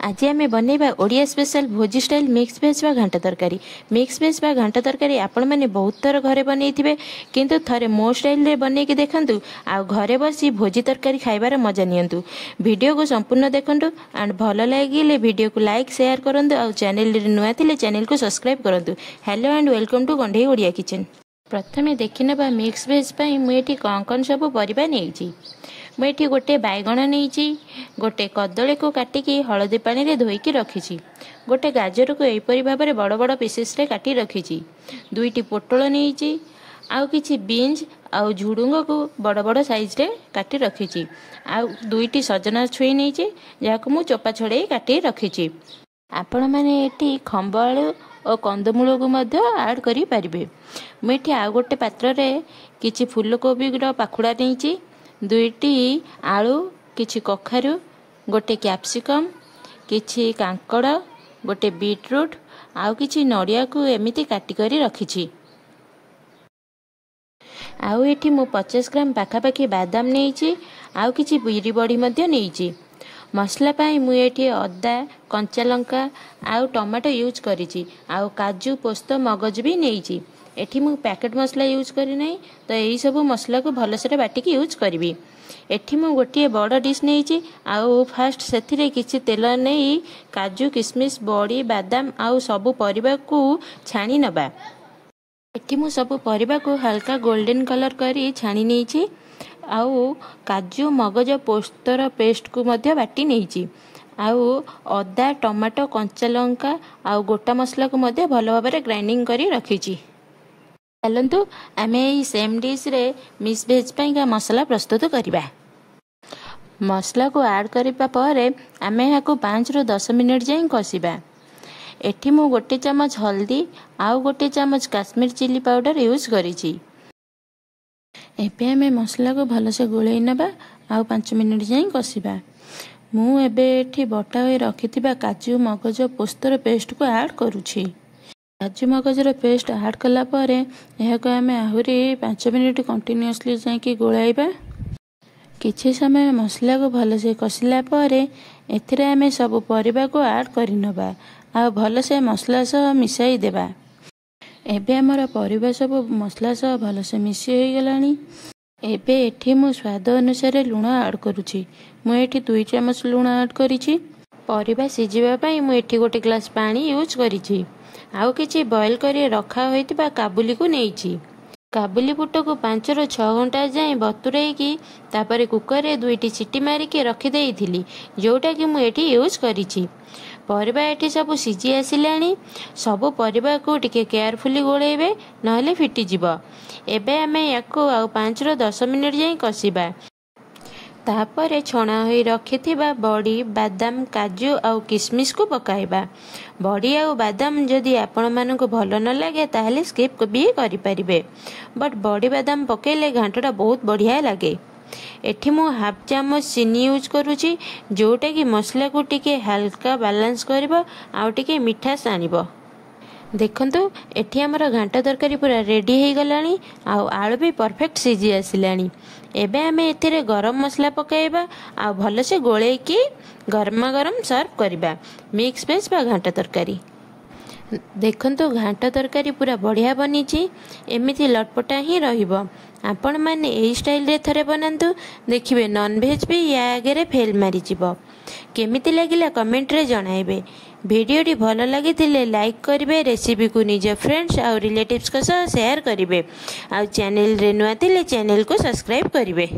आज आम बनैबा ओडिया स्पेशल भोजी style mix भेज बा घांट तरकारी। मिक्स भेज बा घांट तरकारी आपण मैंने बहुत थर घरे बनईथिबे, किंतु थरे मो स्टाइल रे बनईकी देखंतु आ घरे बसी भोजी तरकारी खाइबार मजा नियंतु। वीडियो को संपूर्ण देखंतु एंड भल लागिले वीडियो को लाइक शेयर करंतु आ चैनल रे नुआ थिले चैनल को सब्सक्राइब करंतु। Hello and welcome to Gandhai Odia kitchen. प्रथमे देखिनबा मिक्स भेज पई मुएठी कौन कौन सब परिबा नेइची। मुझे गोटे बैगण नहीं, गोटे कदली को काटिकी हलदी पानी रे धोईकी रखी, गोटे गाजर को यहीपरी भाव में बड़ बड़ पीसेस रे काटी रखी, दुईटी पोटल नहीं, आउ किछि बीन्स आउ झुडुंग को बड़ बड़ साइज रे काटी रखी, आउ दुईटी सजना छुई नहीं जहाँ मु चोपा छड़े काटी रखी। आपण मैंने एटी खंब आलू और कंदमूल को मध्य ऐड करि परिबे। मुझे आउ गोटे पात्र रे किछि फूलकोबी पाखुड़ा नहीं, दुईटी आलू, किछि कखारु, गोटे कैप्सिकम, किछि कांकड़, गोटे बीटरूट आउ किछि नड़िया को एमिति काटी करी रखिछि। आउ एठी मु 50 ग्राम पाखापाखी बादाम नेइछि, आउ किछि बिरी बड़ी मध्य नेइछि। मसला पाई मु एठी अदा, कंचा लंका आउ टमाटो यूज करिछि, आउ काजू, पोस्त, मगज भी नेइछि। एठी मु पैकेट मसला यूज करी नहीं, तो यही सब मसला को भलसे बाटिकी यूज करी। एठी मु गोटे बड़ डिश नहीं, आउ फास्ट से किछि तेल नहीं काजू, किशमिश, बड़ी, बादाम आउ सबू परिबा को छाणी नबा। एठी मु सबू परिबा को हल्का गोल्डन कलर करी छाणी नहीं, आउ काजू, मगज, पोस्तर पेस्ट को मध्य बाटी नहीं, आउ अदा, टमाटो, कंचा लंका आउ गोटा मसला को मध्य भल भाव में ग्राइंडिंग करी रखिछि। चलतु आम यही सेम डिश रे मिक्स भेज का मसला प्रस्तुत करवा। मसला को ऐड करने पर आम यहाँ 5 ରୁ 10 मिनट जाए कषा। एठी मु गोटे चमच हल्दी आउ गोटे चमच काश्मीर चिली पाउडर यूज करी। एबे आम मसला को भलसे गोलई नबा आउ 5 मिनट जाए कषा। मु एबे एठी बटा होई रखिथिबा काजू, मगज, पोस्तर पेस्ट को ऐड करूछि। काजू मगजर पेस्ट ऐड कला परे यह आम आहरी 5 मिनट कंटिन्यूअसली जाकि गोलाइबा। किछि समय मसला को भलसे कषिला परे एथिरे आम सब परिबा को ऐड करिनबा आ भलसे मसला सह मिसाई देबा। एबे हमर परिबा सब मसला सह भलसे मिसी होई गलानी। एबे एठी मु स्वाद अनुसार लूण ऐड करूछि। मु एठी 2 चमच लूण ऐड करिछि। परिबा सिजिबा पई मु एठी गोटे ग्लास पानी यूज करिछि। आउ किछि बॉयल करी रखा होइतिबा काबुली को नेइछि। काबुली बुट को 5 ରୁ 6 घंटा जाए बतुरेकी तापर कुकर रे 2टी सीटी मारिकी रखी देइथिली, जोटा कि मु एठी यूज करिछि। परिबा एठी सब सिजी आसिलानी। सब परिबा को टिके केयरफुली गोळेबे नहले फिटी जिवो। एबे हमें याको आउ 5 ରୁ 10 मिनट जाए कषिबा। तापर छणा होई रखिथिबा बड़ी, बादाम, काजू आउ किशमिश को पकाइबा। बड़ी आउ बादाम जदि आपण मानको भल न लागे ताहले स्किप भी करि परिबे, बट बड़ी बादाम पकेले घांटटा बहुत बढ़िया लागे। एठी मु हाफ चामच चीनी यूज करूची, जोटा कि मसला को टिके हल्का बैलेंस करिवो आउ टिके मिठास आनिबो। देखंतु एठी हमर घांट तरकारी पूरा रेडी हो गलानी, आउ आलू भी परफेक्ट सिजी आसिलानी। एबे आमे एथिरे गरम मसला पकाइबा आ भलसे गोळेकी गरमा गरम सर्व करिबा मिक्स भेज बा घांट तरकारी। देखंतु घांट तरकारी पूरा बढ़िया बनीची, एमिति लटपटा ही रहिबो। आपण माने एही स्टाइल रे थरे बनांतु, देखिबे नॉन भेज भी या आगे फेल मारी जिवो। केमिति लागिला कमेंट रे जणाइबे। वीडियोटी भल लगी लाइक करेंगे, रेसिपी को निज फ्रेंड्स और रिलेटिव्स को शेयर करेंगे, और चैनल रे नुआ थिले चैनल को सब्सक्राइब करेंगे।